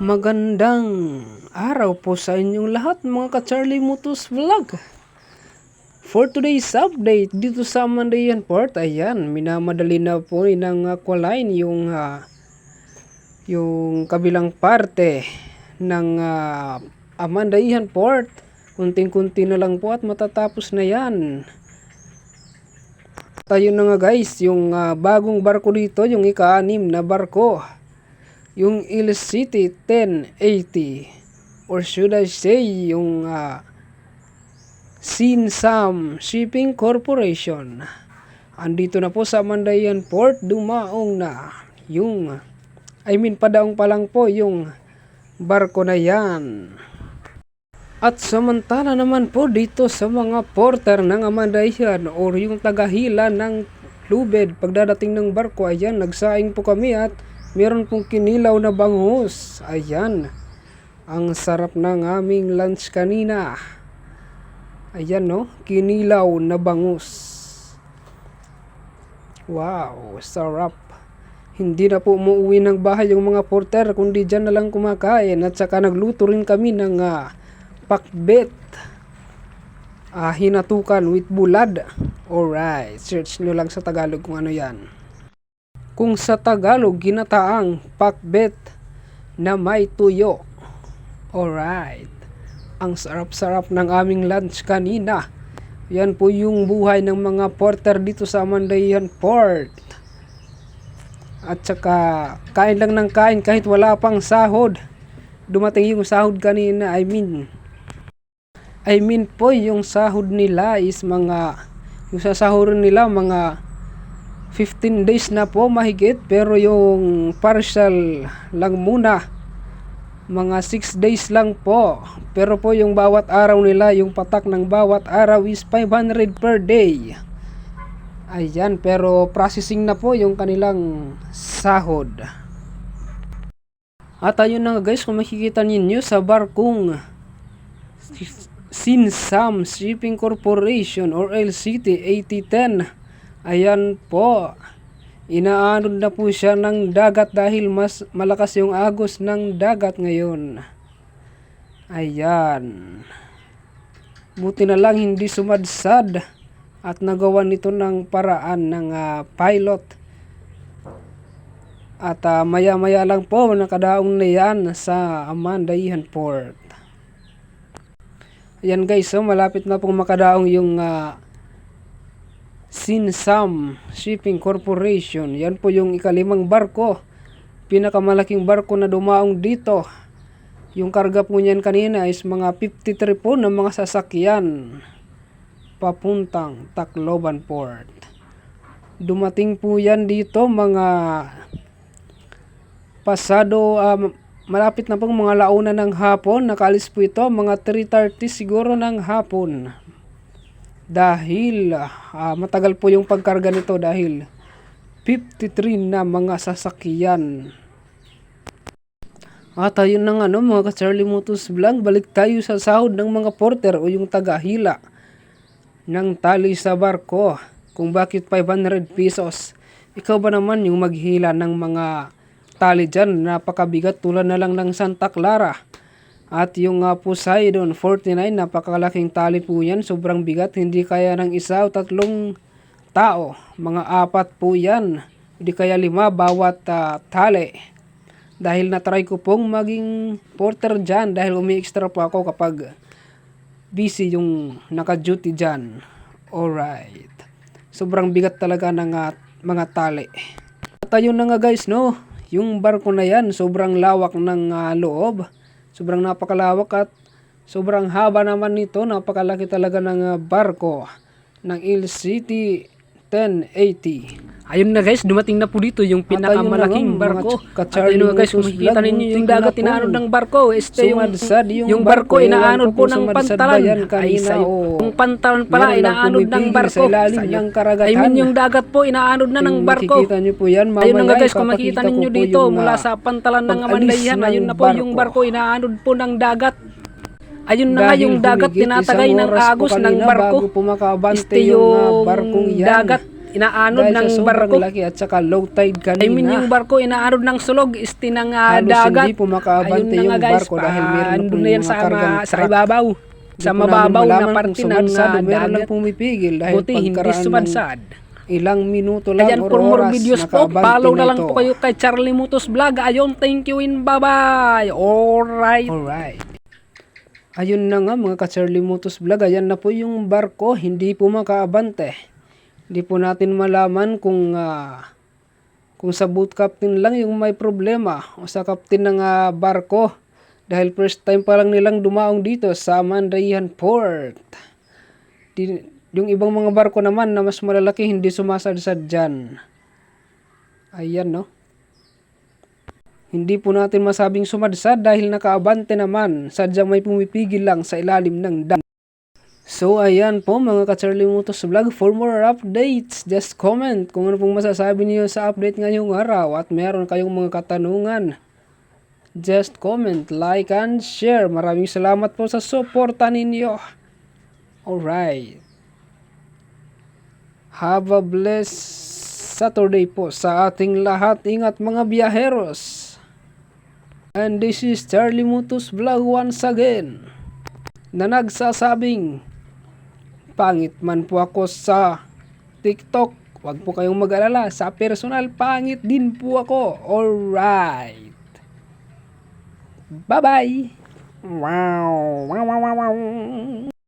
Magandang araw po sa inyong lahat mga ka-Charlie Mutus Vlog. For today's update dito sa Amandayan Port, ayan, minamadali na po ng Aqualine yung kabilang parte ng Amandayan Port. Kunting-kunti na lang po at matatapos na yan. Tayo na nga guys, yung bagong barko dito, yung ika-6 na barko. Yung LCT 1080 or should I say yung Sinsam Shipping Corporation. Andito na po sa Amandayan Port, dumaong na yung padaong pa lang po yung barko na yan. At samantala naman po dito sa mga porter ng Amandayan or yung tagahila ng lubid pagdadating ng barko, ayan, nagsaing po kami at meron pong kinilaw na bangus. Ayan. Ang sarap ng aming lunch kanina. Ayan no, kinilaw na bangus. Wow, sarap. Hindi na po umuwi ng bahay yung mga porter, kundi dyan na lang kumakain. At saka nagluto rin kami ng pakbet. Hinatukan with bulad. Alright, search nyo lang sa Tagalog kung ano yan. Kung sa Tagalog, ginataang pakbet na may tuyo. Alright. Ang sarap-sarap ng aming lunch kanina. Yan po yung buhay ng mga porter dito sa Amandayan Port. At saka, kain lang ng kain kahit wala pang sahod. Dumating yung sahod kanina, I mean po yung sahod nila is yung sasahurin nila mga 15 days na po mahigit, pero yung partial lang muna mga 6 days lang po. Pero po yung bawat araw nila, yung patak ng bawat araw is 500 per day. Ayan, pero processing na po yung kanilang sahod. At ayun na guys, kung makikita ninyo sa barkong Sinsam Shipping Corporation or LCT 8010, ayan po, inaanod na po siya ng dagat dahil mas malakas yung agos ng dagat ngayon. Ayan. Buti na lang hindi sumadsad at nagawa nito ng paraan ng pilot. At maya-maya lang po nakadaong na yan sa Amandayan Port. Ayan guys, so malapit na pong makadaong yung Sinsam Shipping Corporation. Yan po yung ika-5 barko. Pinakamalaking barko na dumaong dito. Yung karga po niyan kanina is mga 53 po ng mga sasakyan papuntang Tacloban Port. Dumating po yan dito mga pasado, malapit na pong mga launa ng hapon. Nakaalis po ito mga 3:30 siguro ng hapon. Dahil matagal po yung pagkarga nito dahil 53 na mga sasakyan. At ayun na nga no, mga ka-Charlie Mutus Vlog, balik tayo sa sahod ng mga porter o yung tagahila ng tali sa barko. Kung bakit 500 pesos. Ikaw ba naman yung maghila ng mga tali dyan, napakabigat, tulad na lang ng Santa Clara. At yung Poseidon 49, napakalaking tali po yan, sobrang bigat, hindi kaya ng isa o 3 tao, mga 4 po yan, hindi kaya 5 bawat tali. Dahil natry ko pong maging porter dyan, dahil umi-extra po ako kapag busy yung naka-duty dyan. Alright, sobrang bigat talaga ng mga tali. At ayun na nga guys no, yung barko na yan, sobrang lawak ng loob. Sobrang napakalawak at sobrang haba naman nito. Napakalaki talaga ng barko ng LCT 1080. Ayun na guys, dumating na po dito yung pinakamalaking barko. At ayun na guys, kung makikita ninyo yung dagat inaanod ng barko. Yung barko inaanod po ng pantalan. Ay yung pantalan pala inaanod ng barko. I mean yung dagat po inaanod na ng barko. Ayun na guys, kung makikita ninyo dito mula sa pantalan ng Amandayan, ayun na po yung barko inaanod po ng dagat. Ayun na nga yung dagat tinatagay ng agos ng barko. Yung dagat inaanod dahil ng sa sobrang barko. laki at saka low tide kanina. I mean, yung barko inaanod ng sulog, ng Halos dagat. hindi po makaabante Ayun na yung nga guys, barko dahil meron na andun pong na yan mga kargang sa truck. ibabaw. Di Sa po namin mababaw na malaman kung parte ng sumadsad o meron lang dagat. pumipigil dahil Buti hindi pagkaraan ng sumadsad. ilang minuto lang Ayan, or for more oras, videos po, nakaabante follow na na lang ito. po kayo kay Charlie Mutos Vlog. Ayun, thank you and bye-bye. Alright. Ayun na nga mga ka-Charlie Mutos Vlog, ayan na po yung barko, hindi po makaabante. Hindi po natin malaman kung sa boat captain lang yung may problema o sa captain ng barko. Dahil first time pa lang nilang dumaong dito sa Mandayan Port. Yung ibang mga barko naman na mas malalaki hindi sumasadsad dyan. Ayan no. Hindi po natin masabing sumadsad dahil nakaabante naman. Sadyang may pumipigil lang sa ilalim ng dam. So ayan po mga ka-Charlie Mutos Vlog. For more updates, just comment kung ano pong masasabi niyo sa update ngayong araw. At meron kayong mga katanungan, just comment, like, and share. Maraming salamat po sa suporta ninyo. Alright. Have a blessed Saturday po sa ating lahat. Ingat mga biyaheros. And this is Charlie Mutos Vlog once again, na nagsasabing, pangit man po ako sa TikTok, wag po kayong mag-alala, sa personal pangit din po ako. Alright. Bye-bye. Wow. Wow, wow, wow, wow.